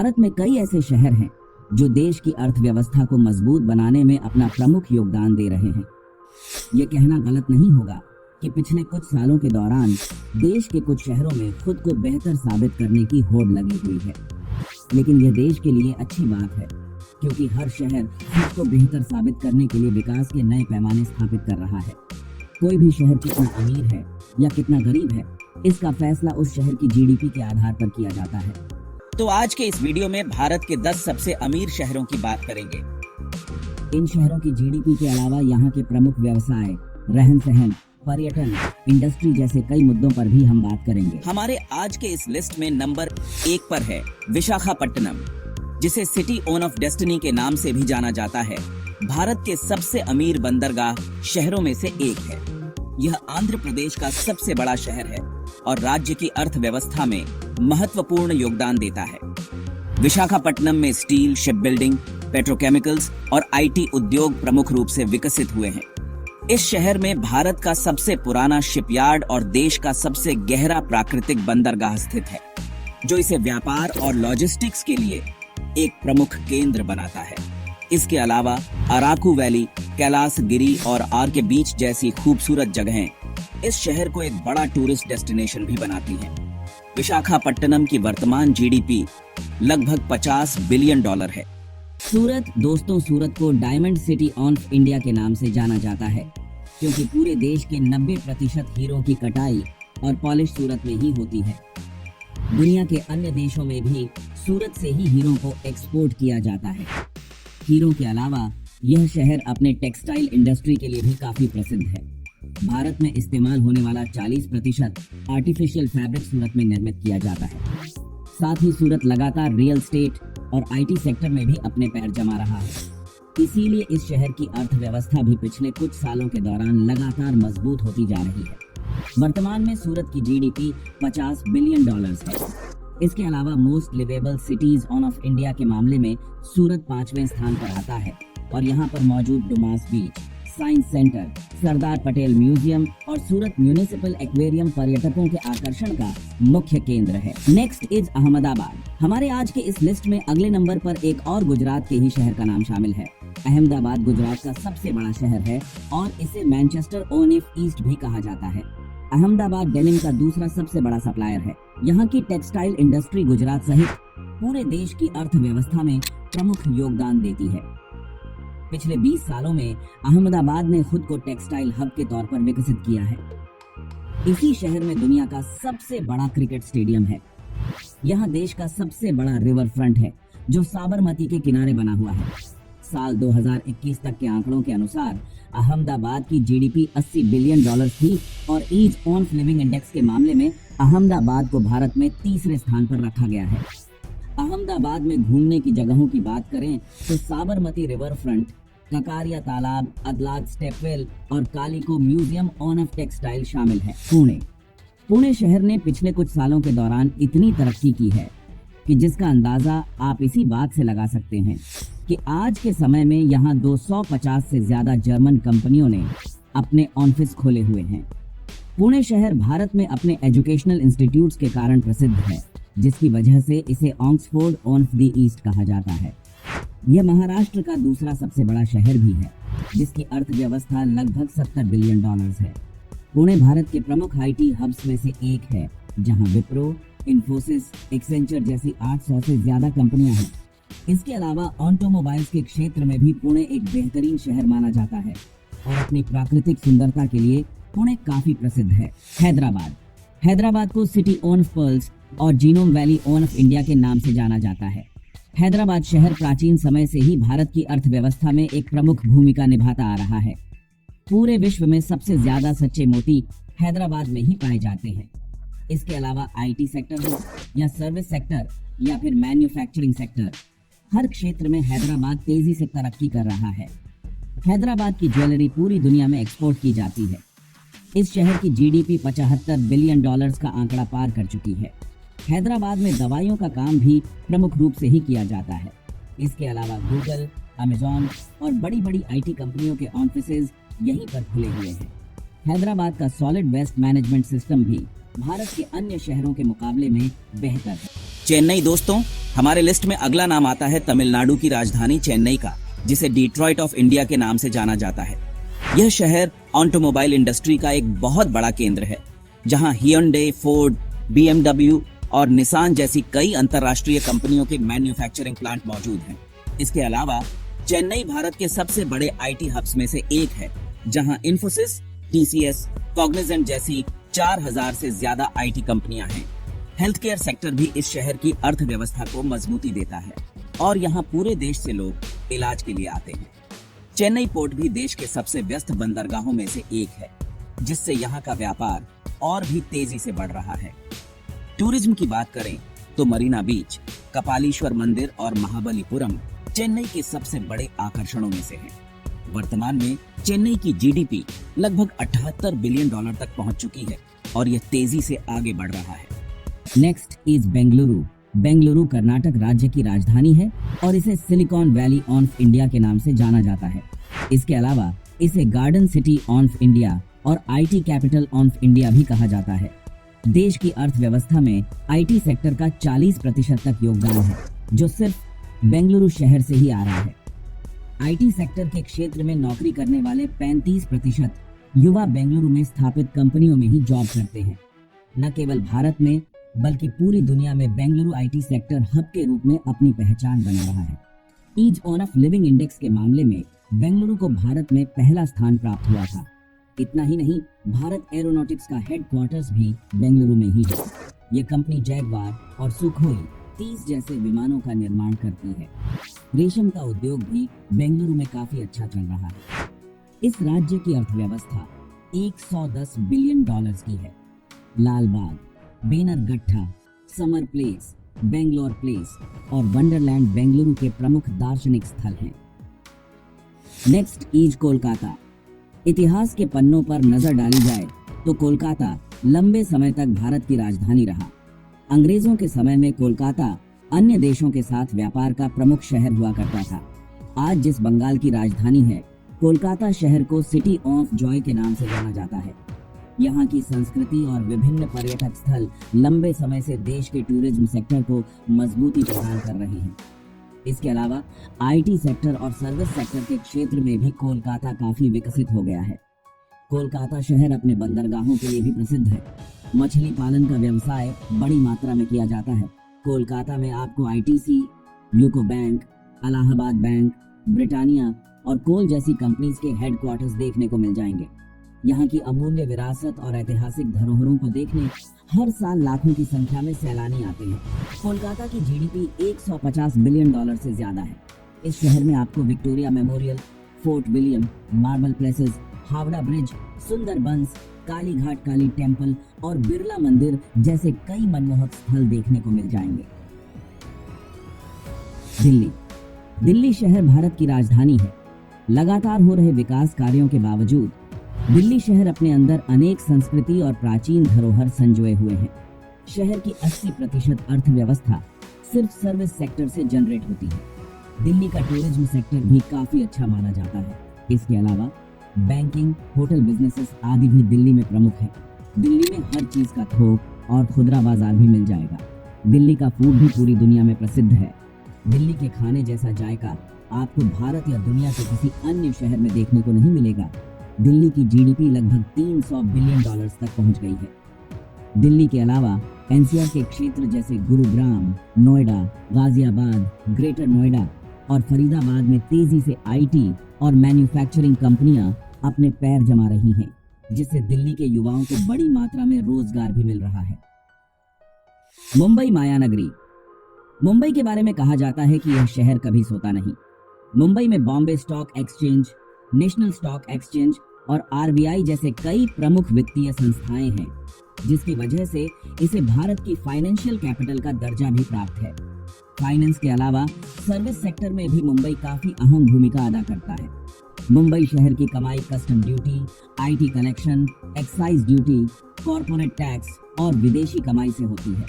भारत में कई ऐसे शहर हैं जो देश की अर्थव्यवस्था को मजबूत बनाने में अपना प्रमुख योगदान दे रहे हैं। ये कहना गलत नहीं होगा कि पिछले कुछ सालों के दौरान देश के कुछ शहरों में खुद को बेहतर साबित करने की होड़ लगी हुई है, लेकिन यह देश के लिए अच्छी बात है क्योंकि हर शहर खुद को बेहतर साबित करने के लिए विकास के नए पैमाने स्थापित कर रहा है। कोई भी शहर कितना अमीर है या कितना गरीब है, इसका फैसला उस शहर की जीडीपी के आधार पर किया जाता है। तो आज के इस वीडियो में भारत के 10 सबसे अमीर शहरों की बात करेंगे। इन शहरों की जीडीपी के अलावा यहाँ के प्रमुख व्यवसाय, रहन सहन, पर्यटन, इंडस्ट्री जैसे कई मुद्दों पर भी हम बात करेंगे। हमारे आज के इस लिस्ट में नंबर 1 पर है विशाखापट्टनम, जिसे सिटी ऑफ डेस्टिनी के नाम से भी जाना जाता है। भारत के सबसे अमीर बंदरगाह शहरों में से एक है। यह आंध्र प्रदेश का सबसे बड़ा शहर है और राज्य की अर्थव्यवस्था में महत्वपूर्ण योगदान देता है। विशाखापट्टनम में स्टील, शिप बिल्डिंग, पेट्रोकेमिकल्स और आईटी उद्योग प्रमुख रूप से विकसित हुए हैं। इस शहर में भारत का सबसे पुराना शिपयार्ड और देश का सबसे गहरा प्राकृतिक बंदरगाह स्थित है, जो इसे व्यापार और लॉजिस्टिक्स के लिए एक प्रमुख केंद्र बनाता है। इसके अलावा अराकू वैली, कैलाश गिरी और आर के बीच जैसी खूबसूरत जगहें इस शहर को एक बड़ा टूरिस्ट डेस्टिनेशन भी बनाती हैं। विशाखापट्टनम की वर्तमान जीडीपी लगभग $50 बिलियन है। सूरत को डायमंड सिटी ऑफ इंडिया के नाम से जाना जाता है क्योंकि पूरे देश के 90% हीरों की कटाई और पॉलिश सूरत में ही होती है। दुनिया के अन्य देशों में भी सूरत से ही हीरों को एक्सपोर्ट किया जाता है। हीरों के अलावा यह शहर अपने टेक्सटाइल इंडस्ट्री के लिए भी काफी प्रसिद्ध है। भारत में इस्तेमाल होने वाला 40% आर्टिफिशियल फैब्रिक सूरत में निर्मित किया जाता है। साथ ही सूरत लगातार रियल एस्टेट और आईटी सेक्टर में भी अपने पैर जमा रहा है। इसीलिए इस शहर की अर्थव्यवस्था भी पिछले कुछ सालों के दौरान लगातार मजबूत होती जा रही है। वर्तमान में सूरत की जीडीपी $50 बिलियन है। इसके अलावा most livable cities of India के मामले में सूरत 5वें स्थान पर आता है और यहाँ पर मौजूद डुमास बीच, science centre, Sardar Patel museum और सूरत म्यूनिसिपल एक्वेरियम पर्यटकों के आकर्षण का मुख्य केंद्र है। Next is Ahmedabad. हमारे आज के इस लिस्ट में अगले नंबर पर एक और गुजरात के ही शहर का नाम शामिल है। अहमदाबाद गुजरात का सबसे बड़ा शहर है और इसे मैनचेस्टर ऑन ईस्ट भी कहा जाता है। अहमदाबाद डेनिम का दूसरा सबसे बड़ा सप्लायर है। यहाँ की टेक्सटाइल इंडस्ट्री गुजरात सहित पूरे देश की अर्थव्यवस्था में प्रमुख योगदान देती है। पिछले 20 सालों में अहमदाबाद ने खुद को टेक्सटाइल हब के तौर पर विकसित किया है। इसी शहर में दुनिया का सबसे बड़ा क्रिकेट स्टेडियम है। यहाँ देश का सबसे बड़ा रिवर फ्रंट है जो साबरमती के किनारे बना हुआ है। साल 2021 तक के आंकड़ों के अनुसार अहमदाबाद की जीडीपी $80 बिलियन थी और ईज ऑफ लिविंग इंडेक्स के मामले में अहमदाबाद को भारत में 3रे स्थान पर रखा गया है। अहमदाबाद में घूमने की जगहों की बात करें तो साबरमती रिवर फ्रंट, ककारिया तालाब, अदलाज स्टेपवेल और कालिको म्यूजियम ऑफ टेक्सटाइल शामिल है। पुणे शहर ने पिछले कुछ सालों के दौरान इतनी तरक्की की है कि जिसका अंदाजा आप इसी बात से लगा सकते हैं कि आज के समय में यहाँ 250 से ज्यादा जर्मन कंपनियों ने अपने ऑफिस खोले हुए हैं। पुणे शहर भारत में अपने एजुकेशनल इंस्टीट्यूट्स के कारण प्रसिद्ध है, जिसकी वजह से इसे ऑक्सफोर्ड ऑफ द ईस्ट कहा जाता है। यह महाराष्ट्र का दूसरा सबसे बड़ा शहर भी है, जिसकी अर्थव्यवस्था लगभग $70 बिलियन है। पुणे भारत के प्रमुख आईटी हब्स में से एक है, जहां विप्रो, इन्फोसिस, एक्सेंचर जैसी 800 से ज्यादा कंपनियां हैं। इसके अलावा ऑटोमोबाइल्स के क्षेत्र में भी पुणे एक बेहतरीन शहर माना जाता है और अपनी प्राकृतिक सुंदरता के लिए पुणे काफी प्रसिद्ध है। हैदराबाद को सिटी ऑफ पर्ल्स और जीनोम वैली ऑफ इंडिया के नाम से जाना जाता है। हैदराबाद शहर प्राचीन समय से ही भारत की अर्थव्यवस्था में एक प्रमुख भूमिका निभाता आ रहा है। पूरे विश्व में सबसे ज्यादा सच्चे मोती हैदराबाद में ही पाए जाते हैं। इसके अलावा आईटी सेक्टर हो या सर्विस सेक्टर या फिर मैन्युफैक्चरिंग सेक्टर, हर क्षेत्र में हैदराबाद तेजी से तरक्की कर रहा है। हैदराबाद की ज्वेलरी पूरी दुनिया में एक्सपोर्ट की जाती है। इस शहर की जीडीपी $75 बिलियन का आंकड़ा पार कर चुकी है। हैदराबाद में दवाइयों का काम भी प्रमुख रूप से ही किया जाता है। इसके अलावा गूगल, अमेजॉन और बड़ी बड़ी आईटी कंपनियों के ऑफिसेज यहीं पर खुले हुए हैं। हैदराबाद का सॉलिड वेस्ट मैनेजमेंट सिस्टम भी भारत के अन्य शहरों के मुकाबले में बेहतर है। चेन्नई दोस्तों, हमारे लिस्ट में अगला नाम आता है तमिलनाडु की राजधानी चेन्नई का, जिसे डिट्रॉइट ऑफ इंडिया के नाम से जाना जाता है। यह शहर ऑटोमोबाइल इंडस्ट्री का एक बहुत बड़ा केंद्र है, जहां हियुंडई, फोर्ड, BMW और निसान जैसी कई अंतर्राष्ट्रीय कंपनियों के मैन्युफैक्चरिंग प्लांट मौजूद हैं। इसके अलावा चेन्नई भारत के सबसे बड़े IT हब्स में से एक है, जहां इन्फोसिस, TCS, कॉग्निजेंट जैसी 4000 से ज्यादा IT कंपनियां हैं। हेल्थ केयर सेक्टर भी इस शहर की अर्थव्यवस्था को मजबूती देता है और यहाँ पूरे देश से लोग इलाज के लिए आते हैं। चेन्नई पोर्ट भी देश के सबसे व्यस्त बंदरगाहों में से एक है, जिससे यहाँ का व्यापार और भी तेजी से बढ़ रहा है। टूरिज्म की बात करें तो मरीना बीच, कपालीश्वर मंदिर और महाबलीपुरम चेन्नई के सबसे बड़े आकर्षणों में से हैं। वर्तमान में चेन्नई की GDP लगभग $78 बिलियन तक पहुंच चुकी है और यह तेजी से आगे बढ़ रहा है। Next is Bengaluru. बेंगलुरु कर्नाटक राज्य की राजधानी है और इसे सिलिकॉन वैली ऑफ इंडिया के नाम से जाना जाता है। इसके अलावा इसे गार्डन सिटी ऑफ इंडिया और IT कैपिटल ऑफ इंडिया भी कहा जाता है। देश की अर्थव्यवस्था में IT सेक्टर का 40% तक योगदान है, जो सिर्फ बेंगलुरु शहर से ही आ रहा है। IT सेक्टर के क्षेत्र में नौकरी करने वाले 35% युवा बेंगलुरु में स्थापित कंपनियों में ही जॉब करते हैं। न केवल भारत में बल्कि पूरी दुनिया में बेंगलुरु IT सेक्टर हब के रूप में अपनी पहचान बना रहा है। ईज ऑफ लिविंग इंडेक्स के मामले में बेंगलुरु को भारत में पहला स्थान प्राप्त हुआ था। इतना ही नहीं, भारत एरोनॉटिक्स का हेडक्वार्टर्स भी बेंगलुरु में ही है। ये कंपनी जैगवार और सुखोई 30 जैसे विमानों का निर्माण करती है। रेशम का उद्योग भी बेंगलुरु में काफी अच्छा चल रहा है। इस राज्य की अर्थव्यवस्था $110 बिलियन की है। लाल बाग, बेनरगट्टा, समर प्लेस, बेंगलोर प्लेस और वंडरलैंड बेंगलुरु के प्रमुख दार्शनिक स्थल हैं। Next is Kolkata. इतिहास के पन्नों पर नजर डाली जाए तो कोलकाता लंबे समय तक भारत की राजधानी रहा। अंग्रेजों के समय में कोलकाता अन्य देशों के साथ व्यापार का प्रमुख शहर हुआ करता था। आज जिस बंगाल की राजधानी है, कोलकाता शहर को सिटी ऑफ जॉय के नाम से जाना जाता है। यहाँ की संस्कृति और विभिन्न पर्यटक स्थल लंबे समय से देश के टूरिज्म सेक्टर को मजबूती प्रदान कर रहे हैं। इसके अलावा IT सेक्टर और सर्विस सेक्टर के क्षेत्र में भी कोलकाता काफी विकसित हो गया है। कोलकाता शहर अपने बंदरगाहों के लिए भी प्रसिद्ध है। मछली पालन का व्यवसाय बड़ी मात्रा में किया जाता है। कोलकाता में आपको ITC, UCO bank, Allahabad bank, Britannia और कोल जैसी कंपनीज के हेडक्वार्टर्स देखने को मिल जाएंगे। यहाँ की अमूल्य विरासत और ऐतिहासिक धरोहरों को देखने हर साल लाखों की संख्या में सैलानी आते हैं। कोलकाता की GDP $150 बिलियन से ज्यादा है। इस शहर में आपको Victoria Memorial, Fort William, marble places, Howrah bridge, Sundarbans, Kali Ghat Kali temple और बिरला मंदिर जैसे कई मनमोहक स्थल देखने को मिल जाएंगे। दिल्ली। दिल्ली शहर भारत की राजधानी है। लगातार हो रहे विकास कार्यों के बावजूद दिल्ली शहर अपने अंदर अनेक संस्कृति और प्राचीन धरोहर संजोए हुए हैं। शहर की 80% अर्थव्यवस्था सिर्फ सर्विस सेक्टर से जनरेट होती है। दिल्ली का टूरिज्म सेक्टर भी काफी अच्छा माना जाता है। इसके अलावा बैंकिंग, होटल बिजनेसेस आदि भी दिल्ली में प्रमुख है। दिल्ली में हर चीज का थोक और खुदरा बाजार भी मिल जाएगा। दिल्ली का फूड भी पूरी दुनिया में प्रसिद्ध है। दिल्ली के खाने जैसा जायका आपको भारत या दुनिया के किसी अन्य शहर में देखने को नहीं मिलेगा। दिल्ली की GDP लगभग $300 बिलियन तक पहुंच गई है। दिल्ली के अलावा NCR के क्षेत्र जैसे गुरुग्राम, नोएडा, गाजियाबाद, ग्रेटर नोएडा और फरीदाबाद में तेजी से IT और मैन्युफैक्चरिंग कंपनियां अपने पैर जमा रही हैं, जिससे दिल्ली के युवाओं को बड़ी मात्रा में रोजगार भी मिल रहा है। मुंबई मायानगरी। मुंबई के बारे में कहा जाता है कि यह शहर कभी सोता नहीं। मुंबई में Bombay stock exchange, national stock exchange और RBI जैसे कई प्रमुख वित्तीय संस्थाएं हैं, जिसकी वजह से इसे भारत की फाइनेंशियल कैपिटल का दर्जा भी प्राप्त है। फाइनेंस के अलावा सर्विस सेक्टर में भी मुंबई काफी अहम भूमिका अदा करता है। मुंबई शहर की कमाई custom duty, IT collection, excise duty, corporate tax और विदेशी कमाई से होती है।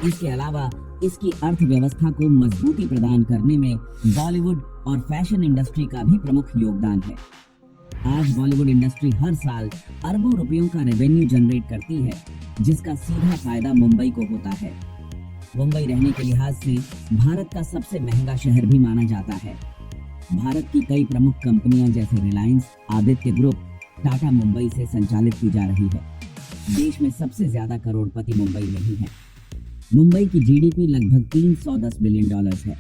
इसके अलावा इसकी अर्थव्यवस्था को मजबूती प्रदान करने में बॉलीवुड और फैशन इंडस्ट्री का भी प्रमुख योगदान है। आज बॉलीवुड इंडस्ट्री हर साल अरबों रुपयों का रेवेन्यू जनरेट करती है, जिसका सीधा फायदा मुंबई को होता है। मुंबई रहने के लिहाज से भारत का सबसे महंगा शहर भी माना जाता है। भारत की कई प्रमुख कंपनियां जैसे रिलायंस, आदित्य ग्रुप, टाटा मुंबई से संचालित की जा रही है। देश में सबसे ज्यादा करोड़पति मुंबई में ही है। मुंबई की जीडीपी लगभग 310 बिलियन डॉलर्स है।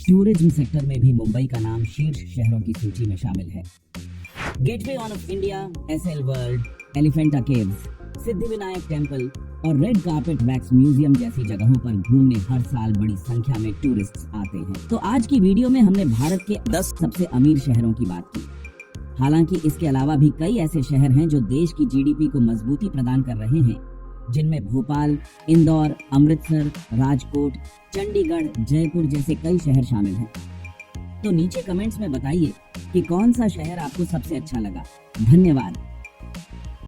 टूरिज्म सेक्टर में भी मुंबई का नाम शीर्ष शहरों की सूची में शामिल है। Gateway of India, Essel world, Elephanta caves, Siddhivinayak temple और रेड कार्पेट वैक्स म्यूजियम जैसी जगहों पर घूमने हर साल बड़ी संख्या में टूरिस्ट्स आते हैं। तो आज की वीडियो में हमने भारत के 10 सबसे अमीर शहरों की बात की। हालांकि इसके अलावा भी कई ऐसे शहर हैं जो देश की जीडीपी को मजबूती प्रदान कर रहे हैं, जिनमें भोपाल, इंदौर, अमृतसर, राजकोट, चंडीगढ़, जयपुर जैसे कई शहर शामिल हैं। तो नीचे कमेंट्स में बताइए कि कौन सा शहर आपको सबसे अच्छा लगा। धन्यवाद।